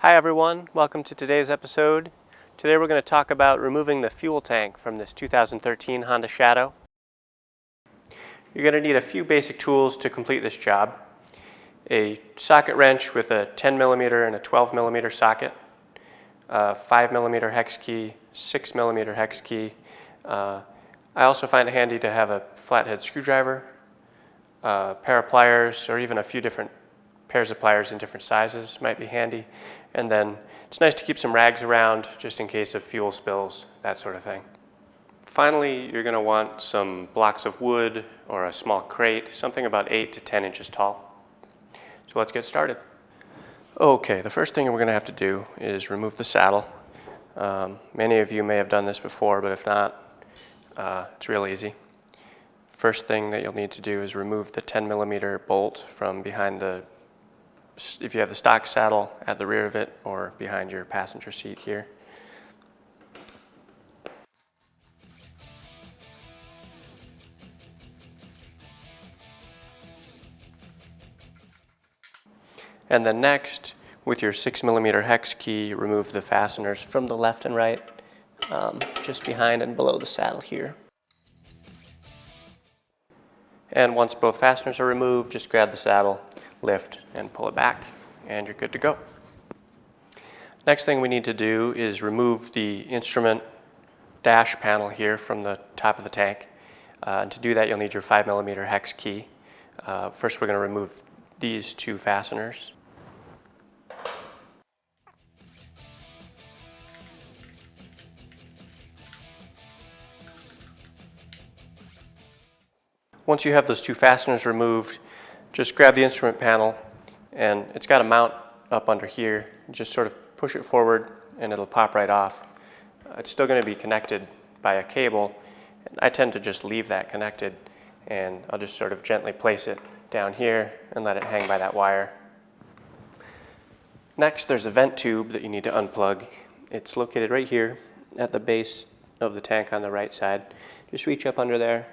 Hi everyone, welcome to today's episode. Today we're going to talk about removing the fuel tank from this 2013 Honda Shadow. You're going to need a few basic tools to complete this job. A socket wrench with a 10mm and a 12mm socket, a 5mm hex key, 6mm hex key. I also find it handy to have a flathead screwdriver, a pair of pliers, or even a few different pairs of pliers in different sizes might be handy. And then it's nice to keep some rags around just in case of fuel spills, that sort of thing. Finally, you're going to want some blocks of wood or a small crate, something about 8 to 10 inches tall. So let's get started. Okay, the first thing we're going to have to do is remove the saddle. Many of you may have done this before, but if not, it's real easy. First thing that you'll need to do is remove the 10mm bolt from behind if you have the stock saddle at the rear of it or behind your passenger seat here. And then next, with your 6mm hex key, remove the fasteners from the left and right, just behind and below the saddle here. And once both fasteners are removed, just grab the saddle, lift, and pull it back, and you're good to go. Next thing we need to do is remove the instrument dash panel here from the top of the tank. And to do that, you'll need your 5mm hex key. First, we're going to remove these two fasteners. Once you have those two fasteners removed, just grab the instrument panel, and it's got a mount up under here. Just sort of push it forward and it'll pop right off. It's still going to be connected by a cable. I tend to just leave that connected, and I'll just sort of gently place it down here and let it hang by that wire. Next, there's a vent tube that you need to unplug. It's located right here at the base of the tank on the right side. Just reach up under there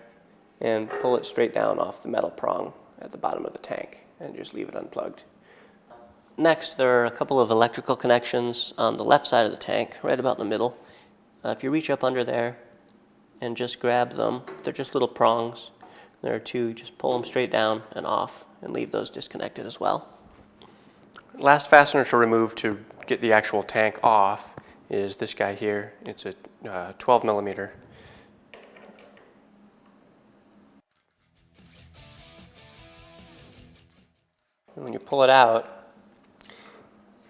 and pull it straight down off the metal prong at the bottom of the tank and just leave it unplugged. Next, there are a couple of electrical connections on the left side of the tank, right about in the middle. If you reach up under there and just grab them, they're just little prongs. There are two, just pull them straight down and off and leave those disconnected as well. Last fastener to remove to get the actual tank off is this guy here. It's a 12mm. And when you pull it out,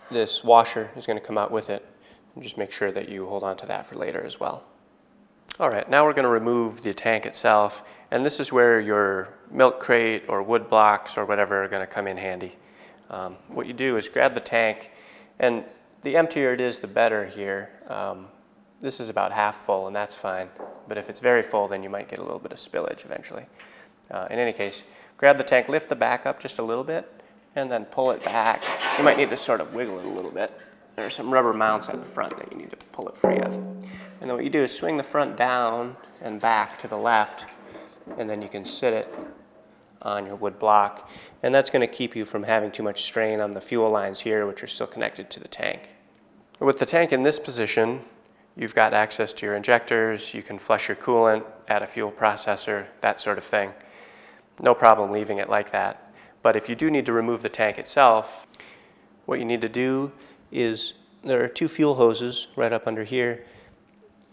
this washer is going to come out with it. And just make sure that you hold on to that for later as well. All right, now we're going to remove the tank itself, and this is where your milk crate or wood blocks or whatever are going to come in handy. What you do is grab the tank, and the emptier it is, the better here. This is about half full, and that's fine. But if it's very full, then you might get a little bit of spillage eventually. In any case, grab the tank, lift the back up just a little bit, and then pull it back. You might need to sort of wiggle it a little bit. There are some rubber mounts at the front that you need to pull it free of. And then what you do is swing the front down and back to the left, and then you can sit it on your wood block. And that's going to keep you from having too much strain on the fuel lines here, which are still connected to the tank. With the tank in this position, you've got access to your injectors, you can flush your coolant, add a fuel processor, that sort of thing. No problem leaving it like that. But if you do need to remove the tank itself, what you need to do is there are two fuel hoses right up under here.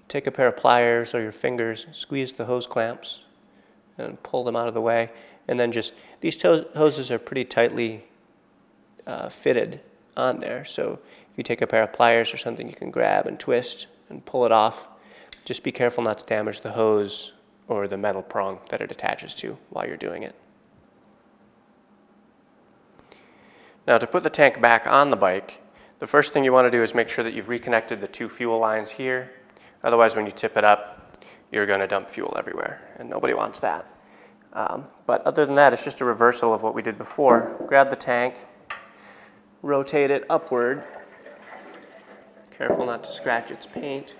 Take a pair of pliers or your fingers, squeeze the hose clamps, and pull them out of the way. And then these hoses are pretty tightly fitted on there. So if you take a pair of pliers or something, you can grab and twist and pull it off. Just be careful not to damage the hose or the metal prong that it attaches to while you're doing it. Now, to put the tank back on the bike, the first thing you want to do is make sure that you've reconnected the two fuel lines here. Otherwise, when you tip it up, you're going to dump fuel everywhere, and nobody wants that. But other than that, it's just a reversal of what we did before. Grab the tank, rotate it upward. Careful not to scratch its paint.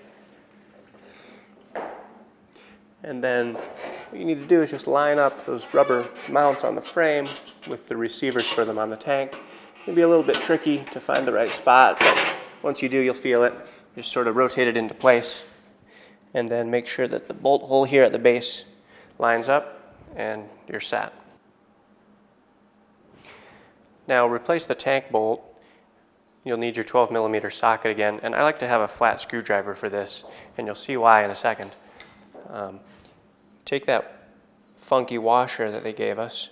And then what you need to do is just line up those rubber mounts on the frame with the receivers for them on the tank, It'll be a little bit tricky to find the right spot, but once you do, you'll feel it. Just sort of rotate it into place, and then make sure that the bolt hole here at the base lines up, and you're set. Now replace the tank bolt. You'll need your 12mm socket again, and I like to have a flat screwdriver for this, and you'll see why in a second. Take that funky washer that they gave us,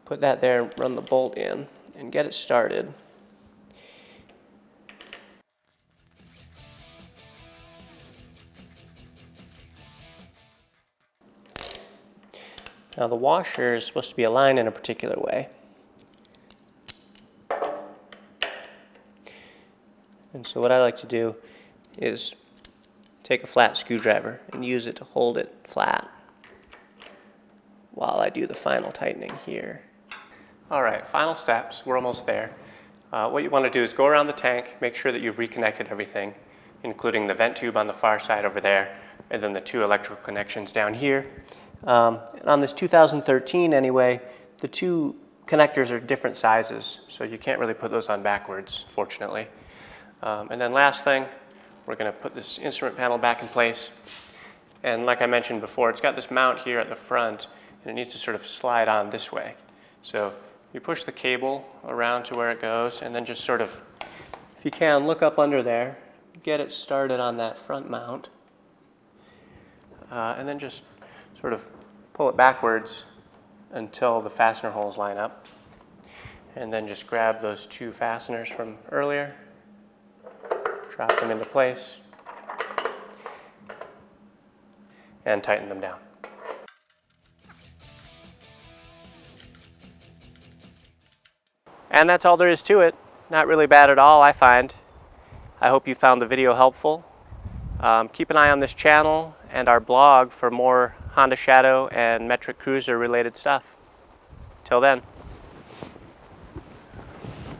put that there and run the bolt in, and get it started. Now the washer is supposed to be aligned in a particular way. And so what I like to do is take a flat screwdriver and use it to hold it flat while I do the final tightening here. All right, final steps, we're almost there. What you want to do is go around the tank, make sure that you've reconnected everything, including the vent tube on the far side over there, and then the 2 electrical connections down here. And on this 2013 anyway, the 2 connectors are different sizes, so you can't really put those on backwards, fortunately. And then last thing, we're going to put this instrument panel back in place. And like I mentioned before, it's got this mount here at the front, and it needs to sort of slide on this way. So you push the cable around to where it goes, and then just sort of, if you can, look up under there, get it started on that front mount, and then just sort of pull it backwards until the fastener holes line up. And then just grab those 2 fasteners from earlier, drop them into place, and tighten them down. And that's all there is to it. Not really bad at all, I find. I hope you found the video helpful. Keep an eye on this channel and our blog for more Honda Shadow and Metric Cruiser related stuff. Till then.